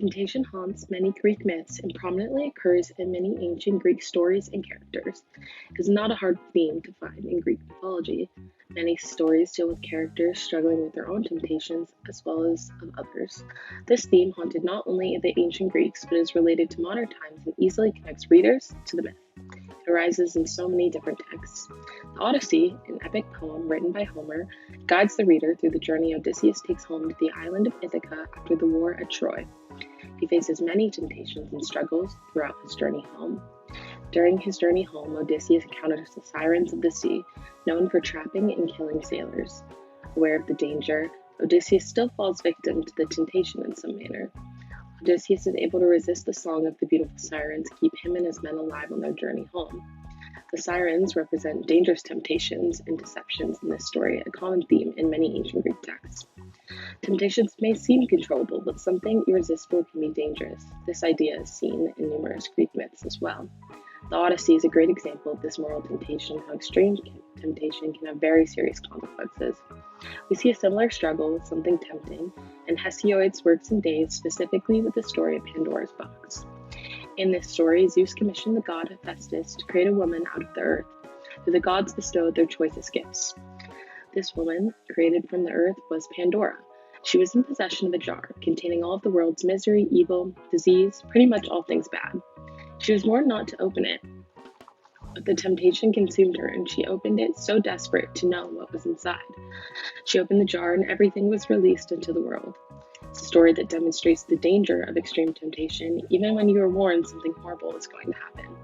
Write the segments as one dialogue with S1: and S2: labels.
S1: Temptation haunts many Greek myths and prominently occurs in many ancient Greek stories and characters. It is not a hard theme to find in Greek mythology. Many stories deal with characters struggling with their own temptations as well as of others. This theme haunted not only the ancient Greeks but is related to modern times and easily connects readers to the myth. It arises in so many different texts. The Odyssey, an epic poem written by Homer, guides the reader through the journey Odysseus takes home to the island of Ithaca after the war at Troy. He faces many temptations and struggles throughout his journey home. During his journey home, Odysseus encounters the sirens of the sea, known for trapping and killing sailors. Aware of the danger, Odysseus still falls victim to the temptation in some manner. Odysseus is able to resist the song of the beautiful sirens to keep him and his men alive on their journey home. The sirens represent dangerous temptations and deceptions in this story, a common theme in many ancient Greek texts. Temptations may seem controllable, but something irresistible can be dangerous. This idea is seen in numerous Greek myths as well. The Odyssey is a great example of this moral temptation, how extreme temptation can have very serious consequences. We see a similar struggle with something tempting in Hesiod's Works and Days, specifically with the story of Pandora's box. In this story, Zeus commissioned the god Hephaestus to create a woman out of the earth, who the gods bestowed their choicest gifts. This woman, created from the earth, was Pandora. She was in possession of a jar containing all of the world's misery, evil, disease, pretty much all things bad. She was warned not to open it, but the temptation consumed her, and she opened it so desperate to know what was inside. She opened the jar, and everything was released into the world. It's a story that demonstrates the danger of extreme temptation, even when you are warned something horrible is going to happen.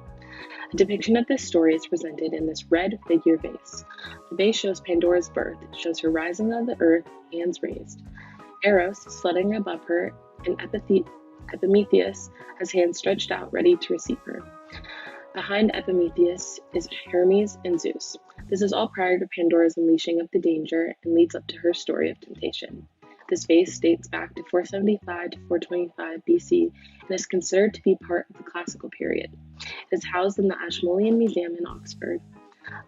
S1: A depiction of this story is presented in this red figure vase. The vase shows Pandora's birth. It shows her rising out of the earth, hands raised. Eros is floating above her, and Epimetheus has hands stretched out, ready to receive her. Behind Epimetheus is Hermes and Zeus. This is all prior to Pandora's unleashing of the danger and leads up to her story of temptation. This vase dates back to 475 to 425 BC and is considered to be part of the classical period. It is housed in the Ashmolean Museum in Oxford.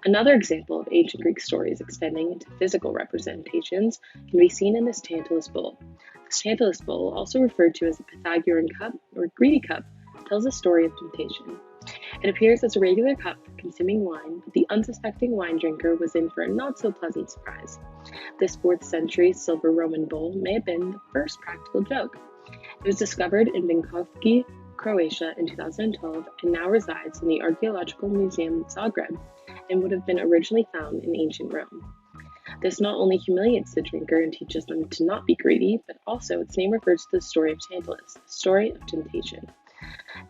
S1: Another example of ancient Greek stories extending into physical representations can be seen in this Tantalus bowl. This Tantalus bowl, also referred to as the Pythagorean cup or greedy cup, tells a story of temptation. It appears as a regular cup for consuming wine, but the unsuspecting wine drinker was in for a not-so-pleasant surprise. This 4th century silver Roman bowl may have been the first practical joke. It was discovered in Vinkovci, Croatia in 2012 and now resides in the Archaeological Museum in Zagreb and would have been originally found in ancient Rome. This not only humiliates the drinker and teaches them to not be greedy, but also its name refers to the story of Tantalus, the story of temptation.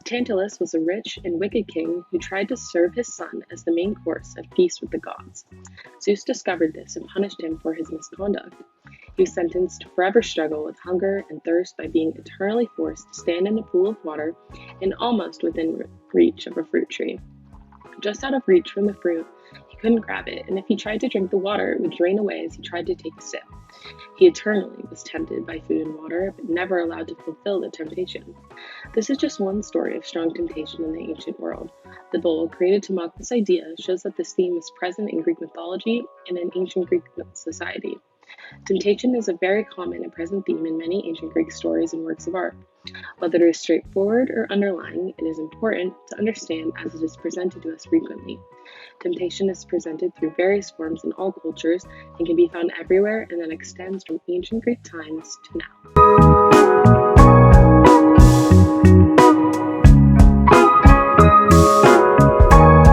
S1: Tantalus was a rich and wicked king who tried to serve his son as the main course at feast with the gods. Zeus discovered this and punished him for his misconduct. He was sentenced to forever struggle with hunger and thirst by being eternally forced to stand in a pool of water and almost within reach of a fruit tree. Just out of reach from the fruit, he couldn't grab it, and if he tried to drink the water, it would drain away as he tried to take a sip. He eternally was tempted by food and water, but never allowed to fulfill the temptation. This is just one story of strong temptation in the ancient world. The bowl, created to mock this idea, shows that this theme is present in Greek mythology and in ancient Greek society. Temptation is a very common and present theme in many ancient Greek stories and works of art. Whether it is straightforward or underlying, it is important to understand as it is presented to us frequently. Temptation is presented through various forms in all cultures and can be found everywhere and then extends from ancient Greek times to now.